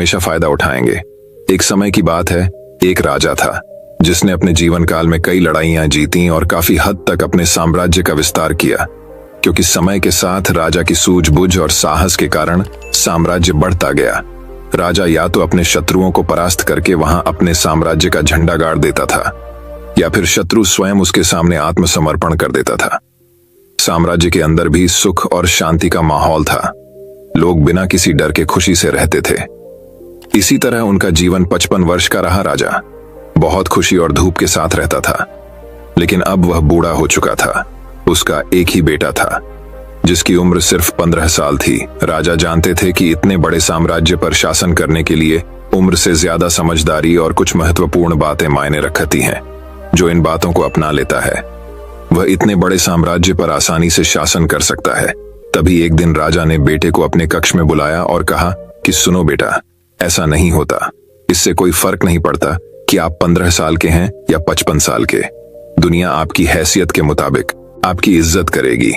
हमेशा फायदा उठाएंगे। एक समय की बात है, एक राजा था जिसने अपने जीवन काल में कई लड़ाइयां जीती और काफी हद तक अपने साम्राज्य का विस्तार किया। क्योंकि समय के साथ राजा की सूझबूझ और साहस के कारण साम्राज्य बढ़ता गया। राजा या तो अपने शत्रुओं को परास्त करके वहां अपने साम्राज्य का झंडा गाड़ देता था, या फिर शत्रु स्वयं उसके सामने आत्मसमर्पण कर देता था। साम्राज्य के अंदर भी सुख और शांति का माहौल था। लोग बिना किसी डर के खुशी से रहते थे। इसी तरह उनका जीवन 55 वर्ष का रहा। राजा बहुत खुशी और धूप के साथ रहता था, लेकिन अब वह बूढ़ा हो चुका था। उसका एक ही बेटा था जिसकी उम्र सिर्फ 15 साल थी। राजा जानते थे कि इतने बड़े साम्राज्य पर शासन करने के लिए उम्र से ज्यादा समझदारी और कुछ महत्वपूर्ण बातें मायने रखती हैं। जो इन बातों को अपना लेता है वह इतने बड़े साम्राज्य पर आसानी से शासन कर सकता है। तभी एक दिन राजा ने बेटे को अपने कक्ष में बुलाया और कहा कि सुनो बेटा, ऐसा नहीं होता। इससे कोई फर्क नहीं पड़ता कि आप 15 साल के हैं या 55 साल के। दुनिया आपकी हैसियत के मुताबिक आपकी इज्जत करेगी।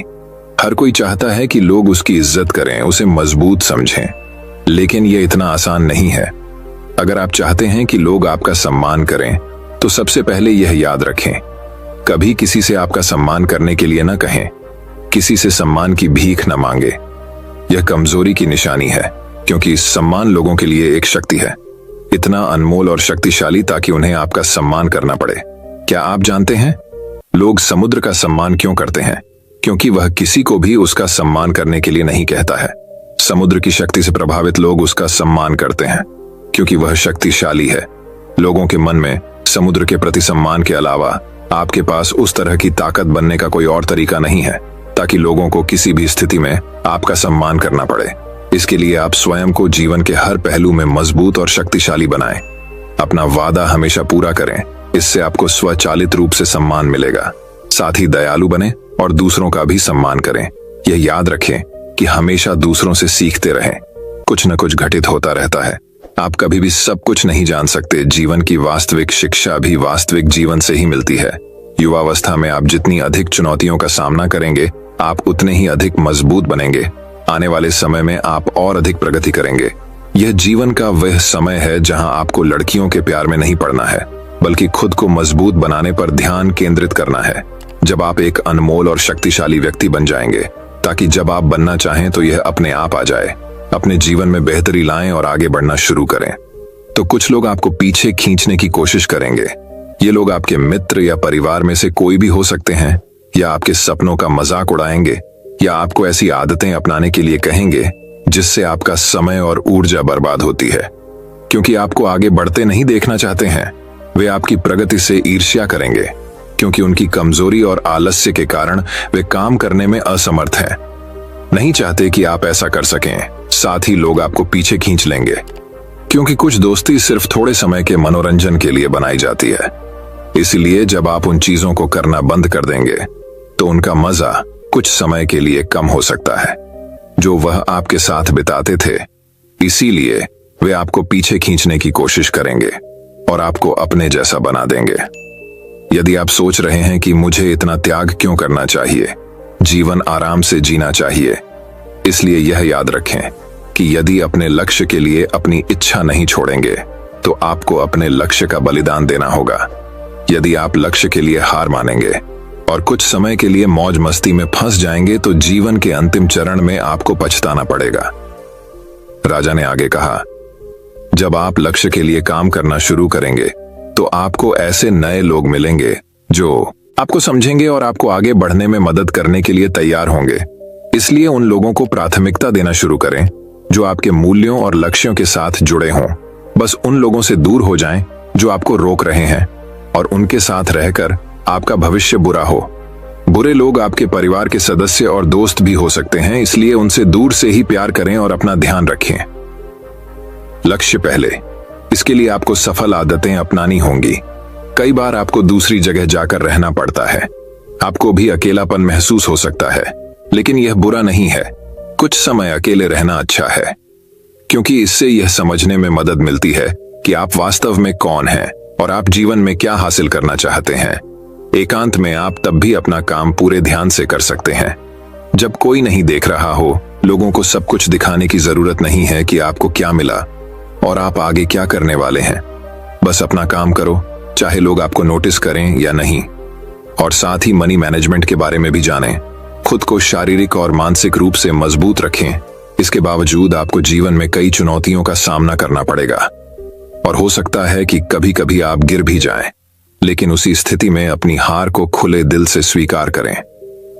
हर कोई चाहता है कि लोग उसकी इज्जत करें, उसे मजबूत समझें, लेकिन यह इतना आसान नहीं है। अगर आप चाहते हैं कि लोग आपका सम्मान करें तो सबसे पहले यह याद रखें, कभी किसी से आपका सम्मान करने के लिए न कहें। किसी से सम्मान की भीख न मांगे। यह कमजोरी की निशानी है, क्योंकि सम्मान लोगों के लिए एक शक्ति है, इतना अनमोल और शक्तिशाली ताकि उन्हें आपका सम्मान करना पड़े। क्या आप जानते हैं लोग समुद्र का सम्मान क्यों करते हैं? क्योंकि वह किसी को भी उसका सम्मान करने के लिए नहीं कहता है। समुद्र की शक्ति से प्रभावित लोग उसका सम्मान करते हैं क्योंकि वह शक्तिशाली है। लोगों के मन में समुद्र के प्रति सम्मान के अलावा आपके पास उस तरह की ताकत बनने का कोई और तरीका नहीं है ताकि लोगों को किसी भी स्थिति में आपका सम्मान करना पड़े। इसके लिए आप स्वयं को जीवन के हर पहलू में मजबूत और शक्तिशाली बनाएं। अपना वादा हमेशा पूरा करें, इससे आपको स्वचालित रूप से सम्मान मिलेगा। साथ ही दयालु बने और दूसरों का भी सम्मान करें। यह याद रखें कि हमेशा दूसरों से सीखते रहें। कुछ न कुछ घटित होता रहता है। आप कभी भी सब कुछ नहीं जान सकते। जीवन की वास्तविक शिक्षा भी वास्तविक जीवन से ही मिलती है। युवावस्था में आप जितनी अधिक चुनौतियों का सामना करेंगे, आप उतने ही अधिक मजबूत बनेंगे। आने वाले समय में आप और अधिक प्रगति करेंगे। यह जीवन का वह समय है जहां आपको लड़कियों के प्यार में नहीं पड़ना है, बल्कि खुद को मजबूत बनाने पर ध्यान केंद्रित करना है। जब आप एक अनमोल और शक्तिशाली व्यक्ति बन जाएंगे, ताकि जब आप बनना चाहें तो यह अपने आप आ जाए। अपने जीवन में बेहतरी लाएं और आगे बढ़ना शुरू करें। तो कुछ लोग आपको पीछे खींचने की कोशिश करेंगे। ये लोग आपके मित्र या परिवार में से कोई भी हो सकते हैं, या आपके सपनों का मजाक उड़ाएंगे, या आपको ऐसी आदतें अपनाने के लिए कहेंगे जिससे आपका समय और ऊर्जा बर्बाद होती है। क्योंकि आपको आगे बढ़ते नहीं देखना चाहते हैं, वे आपकी प्रगति से ईर्ष्या करेंगे, क्योंकि उनकी कमजोरी और आलस्य के कारण वे काम करने में असमर्थ हैं। नहीं चाहते कि आप ऐसा कर सकें। साथ ही लोग आपको पीछे खींच लेंगे, क्योंकि कुछ दोस्ती सिर्फ थोड़े समय के मनोरंजन के लिए बनाई जाती है। इसलिए जब आप उन चीजों को करना बंद कर देंगे तो उनका मजा कुछ समय के लिए कम हो सकता है जो वह आपके साथ बिताते थे। इसीलिए वे आपको पीछे खींचने की कोशिश करेंगे और आपको अपने जैसा बना देंगे। यदि आप सोच रहे हैं कि मुझे इतना त्याग क्यों करना चाहिए, जीवन आराम से जीना चाहिए, इसलिए यह याद रखें कि यदि अपने लक्ष्य के लिए अपनी इच्छा नहीं छोड़ेंगे तो आपको अपने लक्ष्य का बलिदान देना होगा। यदि आप लक्ष्य के लिए हार मानेंगे और कुछ समय के लिए मौज मस्ती में फंस जाएंगे तो जीवन के अंतिम चरण में आपको पछताना पड़ेगा। राजा ने आगे कहा, जब आप लक्ष्य के लिए काम करना शुरू करेंगे तो आपको ऐसे नए लोग मिलेंगे जो आपको समझेंगे और आपको आगे बढ़ने में मदद करने के लिए तैयार होंगे। इसलिए उन लोगों को प्राथमिकता देना शुरू करें जो आपके मूल्यों और लक्ष्यों के साथ जुड़े हों। बस उन लोगों से दूर हो जाएं जो आपको रोक रहे हैं और उनके साथ रहकर आपका भविष्य बुरा हो। बुरे लोग आपके परिवार के सदस्य और दोस्त भी हो सकते हैं, इसलिए उनसे दूर से ही प्यार करें और अपना ध्यान रखें। लक्ष्य पहले, इसके लिए आपको सफल आदतें अपनानी होंगी। कई बार आपको दूसरी जगह जाकर रहना पड़ता है। आपको भी अकेलापन महसूस हो सकता है, लेकिन यह बुरा नहीं है। कुछ समय अकेले रहना अच्छा है, क्योंकि इससे यह समझने में मदद मिलती है कि आप वास्तव में कौन हैं और आप जीवन में क्या हासिल करना चाहते हैं। एकांत में आप तब भी अपना काम पूरे ध्यान से कर सकते हैं जब कोई नहीं देख रहा हो। लोगों को सब कुछ दिखाने की जरूरत नहीं है कि आपको क्या मिला और आप आगे क्या करने वाले हैं। बस अपना काम करो, चाहे लोग आपको नोटिस करें या नहीं। और साथ ही मनी मैनेजमेंट के बारे में भी जानें। खुद को शारीरिक और मानसिक रूप से मजबूत रखें। इसके बावजूद आपको जीवन में कई चुनौतियों का सामना करना पड़ेगा और हो सकता है कि कभी कभी आप गिर भी जाएं। लेकिन उसी स्थिति में अपनी हार को खुले दिल से स्वीकार करें।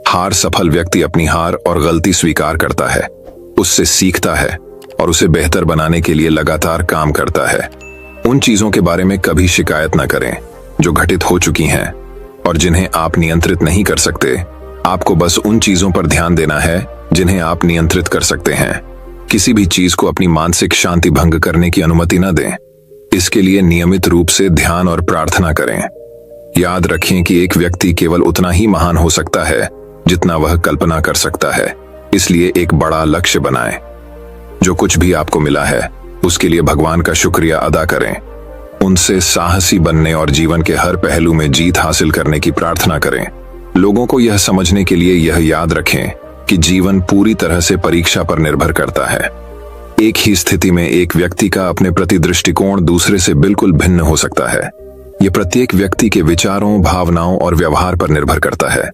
हार सफल व्यक्ति अपनी हार और गलती स्वीकार करता है, उससे सीखता है और उसे बेहतर बनाने के लिए लगातार काम करता है। उन चीजों के बारे में कभी शिकायत न करें जो घटित हो चुकी हैं और जिन्हें आप नियंत्रित नहीं कर सकते। आपको बस उन चीजों पर ध्यान देना है जिन्हें आप नियंत्रित कर सकते हैं। किसी भी चीज को अपनी मानसिक शांति भंग करने की अनुमति न दें। इसके लिए नियमित रूप से ध्यान और प्रार्थना करें। याद रखें कि एक व्यक्ति केवल उतना ही महान हो सकता है जितना वह कल्पना कर सकता है। इसलिए एक बड़ा लक्ष्य बनाएं। जो कुछ भी आपको मिला है उसके लिए भगवान का शुक्रिया अदा करें। उनसे साहसी बनने और जीवन के हर पहलू में जीत हासिल करने की प्रार्थना करें। लोगों को यह समझने के लिए यह याद रखें कि जीवन पूरी तरह से परीक्षा पर निर्भर करता है। एक ही स्थिति में एक व्यक्ति का अपने प्रति दृष्टिकोण दूसरे से बिल्कुल भिन्न हो सकता है। यह प्रत्येक व्यक्ति के विचारों, भावनाओं और व्यवहार पर निर्भर करता है।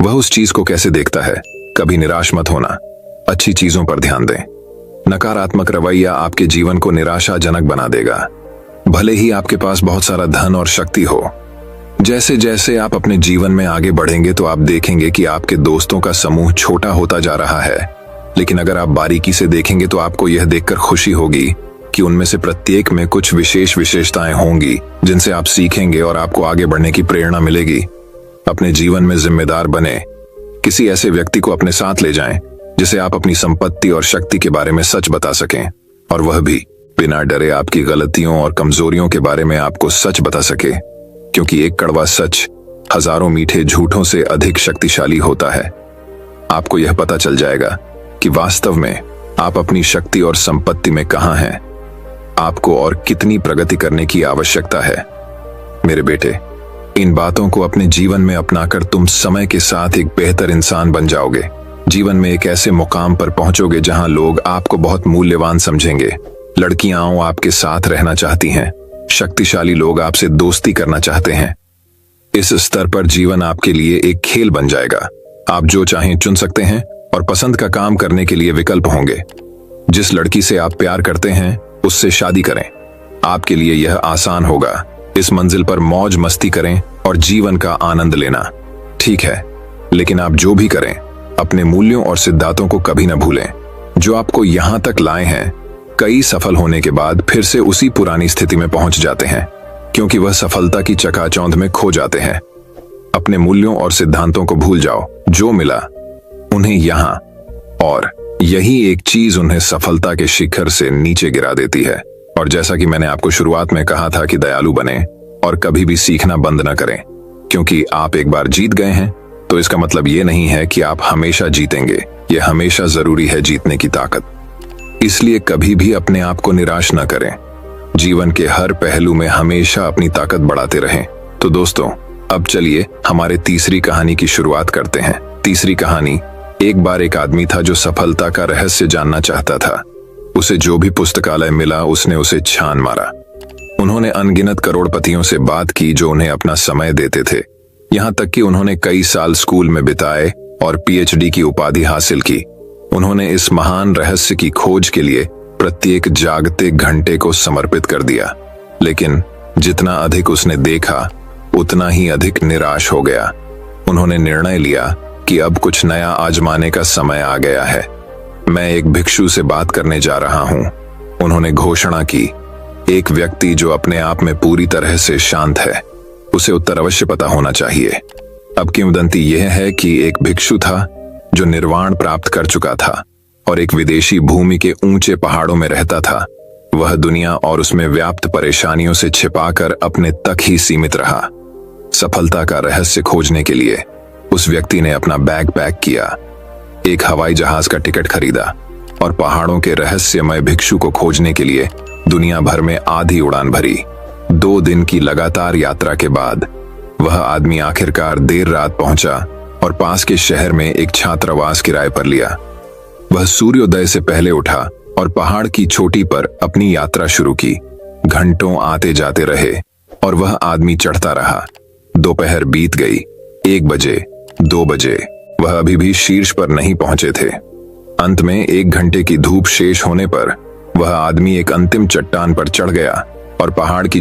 वह उस चीज को कैसे देखता है। कभी निराश मत होना, अच्छी चीजों पर ध्यान दें। नकारात्मक रवैया आपके जीवन को निराशाजनक बना देगा। भले ही आपके पास बहुत सारा धन और शक्ति हो, जैसे जैसे आप अपने जीवन में आगे बढ़ेंगे तो आप देखेंगे कि आपके दोस्तों का समूह छोटा होता जा रहा है। लेकिन अगर आप बारीकी से देखेंगे तो आपको यह देखकर खुशी होगी कि उनमें से प्रत्येक में कुछ विशेष विशेषताएं होंगी जिनसे आप सीखेंगे और आपको आगे बढ़ने की प्रेरणा मिलेगी। अपने जीवन में जिम्मेदार बने। किसी ऐसे व्यक्ति को अपने साथ ले जाएं जिसे आप अपनी संपत्ति और शक्ति के बारे में सच बता सकें और वह भी बिना डरे आपकी गलतियों और कमजोरियों के बारे में आपको सच बता सके, क्योंकि एक कड़वा सच हजारों मीठे झूठों से अधिक शक्तिशाली होता है। आपको यह पता चल जाएगा कि वास्तव में आप अपनी शक्ति और संपत्ति में कहां हैं, आपको और कितनी प्रगति करने की आवश्यकता है। मेरे बेटे, इन बातों को अपने जीवन में अपनाकर तुम समय के साथ एक बेहतर इंसान बन जाओगे। जीवन में एक ऐसे मुकाम पर पहुंचोगे जहां लोग आपको बहुत मूल्यवान समझेंगे। लड़कियां आपके साथ रहना चाहती हैं, शक्तिशाली लोग आपसे दोस्ती करना चाहते हैं। इस स्तर पर जीवन आपके लिए एक खेल बन जाएगा। आप जो चाहें चुन सकते हैं और पसंद का काम करने के लिए विकल्प होंगे। जिस लड़की से आप प्यार करते हैं उससे शादी करें। आपके लिए यह आसान होगा। इस मंजिल पर मौज मस्ती करें और जीवन का आनंद लेना। ठीक है, लेकिन आप जो भी करें अपने मूल्यों और सिद्धांतों को कभी न भूलें जो आपको यहां तक लाए हैं। कई सफल होने के बाद फिर से उसी पुरानी स्थिति में पहुंच जाते हैं क्योंकि वह सफलता की चकाचौंध में खो जाते हैं। अपने मूल्यों और सिद्धांतों को भूल जाओ। जो मिला उन्हें यहां, और यही एक चीज उन्हें सफलता के शिखर से नीचे गिरा देती है। और जैसा कि मैंने आपको शुरुआत में कहा था कि दयालु बने और कभी भी सीखना बंद न करें, क्योंकि आप एक बार जीत गए हैं तो इसका मतलब ये नहीं है कि आप हमेशा जीतेंगे। यह हमेशा जरूरी है जीतने की ताकत। इसलिए कभी भी अपने आप को निराश न करें। जीवन के हर पहलू में हमेशा अपनी ताकत बढ़ाते रहें। तो दोस्तों, अब चलिए हमारे तीसरी कहानी की शुरुआत करते हैं। तीसरी कहानी, एक बार एक आदमी था जो सफलता का रहस्य जानना चाहता था। उसे जो भी पुस्तकालय मिला उसने उसे छान मारा। उन्होंने अनगिनत करोड़पतियों से बात की जो उन्हें अपना समय देते थे। यहां तक कि उन्होंने कई साल स्कूल में बिताए और पीएचडी की उपाधि हासिल की। उन्होंने इस महान रहस्य की खोज के लिए प्रत्येक जागते घंटे को समर्पित कर दिया। लेकिन जितना अधिक उसने देखा उतना ही अधिक निराश हो गया। उन्होंने निर्णय लिया कि अब कुछ नया आजमाने का समय आ गया है। मैं एक भिक्षु से बात करने जा रहा हूं, उन्होंने घोषणा की। एक व्यक्ति जो अपने आप में पूरी तरह से शांत है, उसे उत्तर अवश्य पता होना चाहिए। अब किंवदंती यह है कि एक भिक्षु था जो निर्वाण प्राप्त कर चुका था और एक विदेशी भूमि के ऊंचे पहाड़ों में रहता था। वह दुनिया और उसमें व्याप्त परेशानियों से छिपाकर अपने तक ही सीमित रहा। सफलता का रहस्य खोजने के लिए उस व्यक्ति ने अपना बैग पैक किया, एक हवाई जहाज का टिकट खरीदा और पहाड़ों के रहस्यमय भिक्षु को खोजने के लिए दुनिया भर में आधी उड़ान भरी। 2 दिन की लगातार यात्रा के बाद वह आदमी आखिरकार देर रात पहुंचा और पास के शहर में एक छात्रावास किराए पर लिया। वह सूर्योदय से पहले उठा और पहाड़ की चोटी पर अपनी यात्रा शुरू की। घंटों आते जाते रहे और वह आदमी चढ़ता रहा। दोपहर बीत गई। 1 बजे, 2 बजे, वह अभी भी शीर्ष पर नहीं पहुंचे थे। अंत में 1 घंटे की धूप शेष होने पर वह आदमी एक अंतिम चट्टान पर चढ़ गया और पहाड़ की